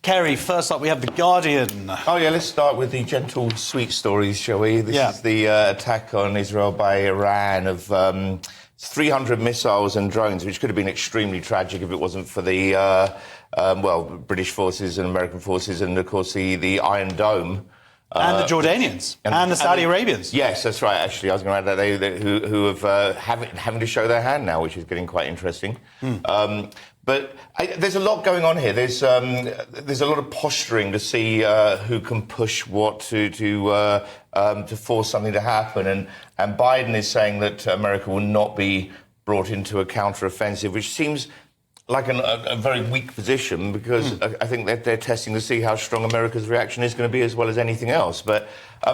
Kerry, first up, we have The Guardian. Oh, yeah, let's start with the gentle, sweet stories, shall we? This is the attack on Israel by Iran of 300 missiles and drones, which could have been extremely tragic if it wasn't for the, British forces and American forces and, of course, the Iron Dome. And the Jordanians and the Saudi Arabians. Yes, that's right. Actually, I was going to add that who have having to show their hand now, which is getting quite interesting. But there's a lot going on here. There's a lot of posturing to see who can push what to force something to happen. And Biden is saying that America will not be brought into a counter-offensive, which seems like a very weak position, because I think that they're testing to see how strong America's reaction is going to be, as well as anything else. But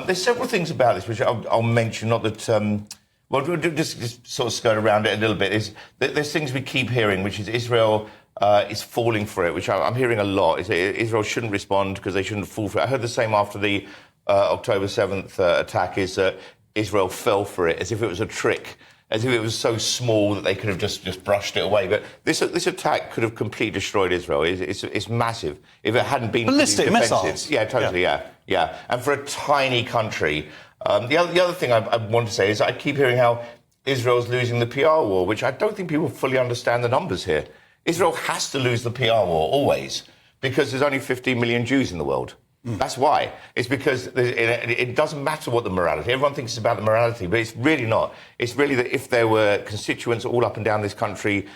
there's several things about this which I'll mention, not that... Well, we'll just sort of skirt around it a little bit. There's things we keep hearing, which is Israel is falling for it, which I'm hearing a lot. Is that Israel shouldn't respond because they shouldn't fall for it. I heard the same after the October 7th attack, is that Israel fell for it, as if it was a trick, as if it was so small that they could have just brushed it away. But this attack could have completely destroyed Israel. It's massive. If it hadn't been ballistic missiles. Yeah, totally. Yeah. And for a tiny country. The other thing I want to say is I keep hearing how Israel's losing the PR war, which I don't think people fully understand the numbers here. Israel has to lose the PR war, always, because there's only 15 million Jews in the world. That's why. It's because it doesn't matter what the morality. Everyone thinks it's about the morality, but it's really not. It's really that if there were constituents all up and down this country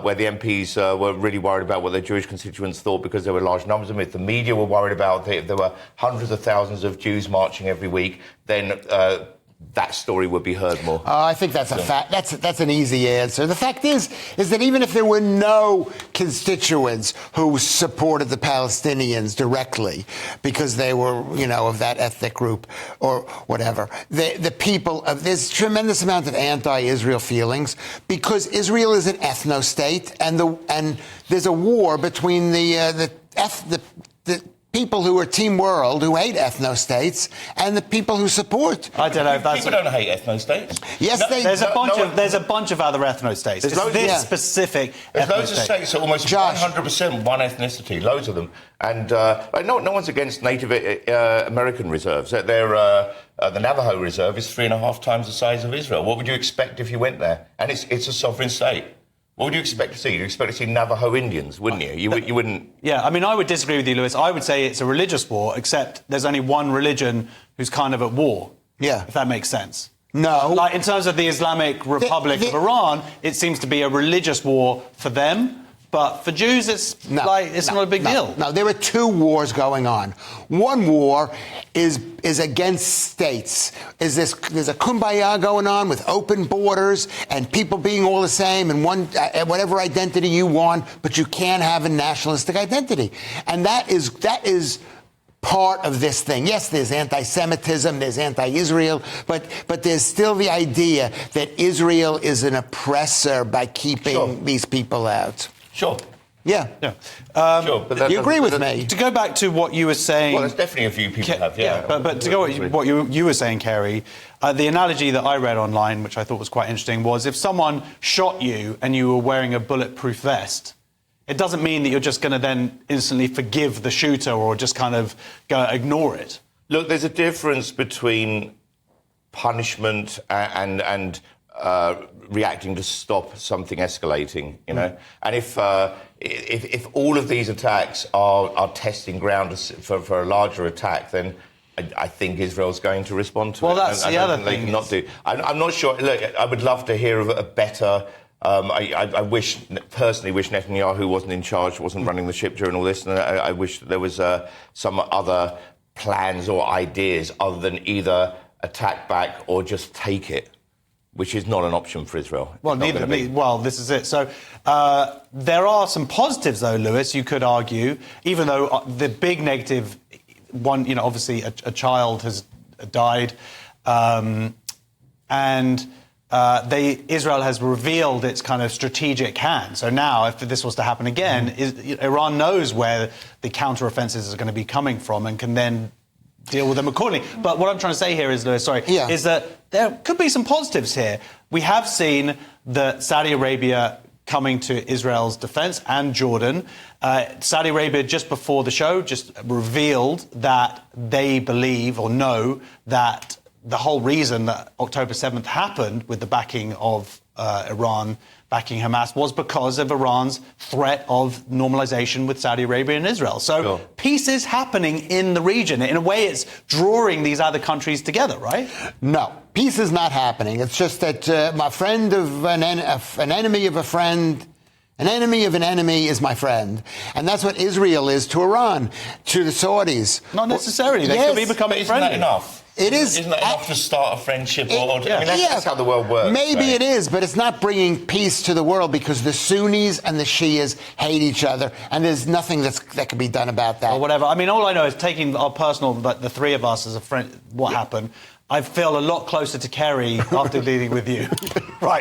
where the MPs were really worried about what their Jewish constituents thought, because there were large numbers of them, if the media were worried about it, if there were hundreds of thousands of Jews marching every week, then that story would be heard more. I think that's a fact. That's an easy answer. The fact is that even if there were no constituents who supported the Palestinians directly because they were, of that ethnic group or whatever, the people of there's tremendous amount of anti-Israel feelings because Israel is an ethno-state, and there's a war between the people who are Team World, who hate ethno-states, and the people who support. I don't know if that's... People don't hate ethno-states. Yes, There's a bunch of other ethno-states. It's this specific There's ethno-state. loads of states that are almost 100% one ethnicity, loads of them. And no one's against Native American reserves. The Navajo Reserve is 3.5 times the size of Israel. What would you expect if you went there? And it's a sovereign state. What would you expect to see? You'd expect to see Navajo Indians, wouldn't you? You wouldn't... Yeah, I mean, I would disagree with you, Lewis. I would say it's a religious war, except there's only one religion who's kind of at war. Yeah. If that makes sense. No. Like, in terms of the Islamic Republic of Iran, it seems to be a religious war for them. But for Jews, it's not a big deal. No, there are two wars going on. One war is against states. There's a kumbaya going on with open borders and people being all the same and whatever identity you want, but you can't have a nationalistic identity. And that is part of this thing. Yes, there's anti-Semitism, there's anti-Israel, but there's still the idea that Israel is an oppressor by keeping these people out. Sure. Yeah. Sure, but you agree with me? To go back to what you were saying... Well, there's definitely a few people have, but to go what you were saying, Kerry, the analogy that I read online, which I thought was quite interesting, was if someone shot you and you were wearing a bulletproof vest, it doesn't mean that you're just going to then instantly forgive the shooter or just kind of go ignore it. Look, there's a difference between punishment and reacting to stop something escalating, And if all of these attacks are testing ground for a larger attack, then I think Israel's going to respond to it. Well, that's the other thing. They cannot do. I'm not sure. Look, I would love to hear of a better. I personally wish Netanyahu wasn't in charge, wasn't running the ship during all this, and I wish that there was some other plans or ideas other than either attack back or just take it, which is not an option for Israel. Well, this is it. So there are some positives, though, Lewis, you could argue, even though the big negative one, obviously a child has died, and Israel has revealed its kind of strategic hand. So now, if this was to happen again, Iran knows where the counter-offensives are going to be coming from and can then deal with them accordingly. But what I'm trying to say here is, Lewis, is that there could be some positives here. We have seen that Saudi Arabia coming to Israel's defense and Jordan. Saudi Arabia, just before the show, just revealed that they believe or know that the whole reason that October 7th happened with the backing of Iran backing Hamas was because of Iran's threat of normalization with Saudi Arabia and Israel. So Sure. peace is happening in the region. In a way, it's drawing these other countries together, right? No, peace is not happening. It's just that my friend of an enemy of a friend, an enemy of an enemy is my friend. And that's what Israel is to Iran, to the Saudis. Not necessarily. They could be But becoming isn't that friendly. enough? It is. Isn't that enough to start a friendship? I mean, yeah. that's how the world works. Maybe right? it is, but it's not bringing peace to the world because the Sunnis and the Shias hate each other, and there's nothing that can be done about that. Or whatever. I mean, all I know is taking our personal, but the three of us as a friend, what happened, I feel a lot closer to Kerry after dealing with you. Right.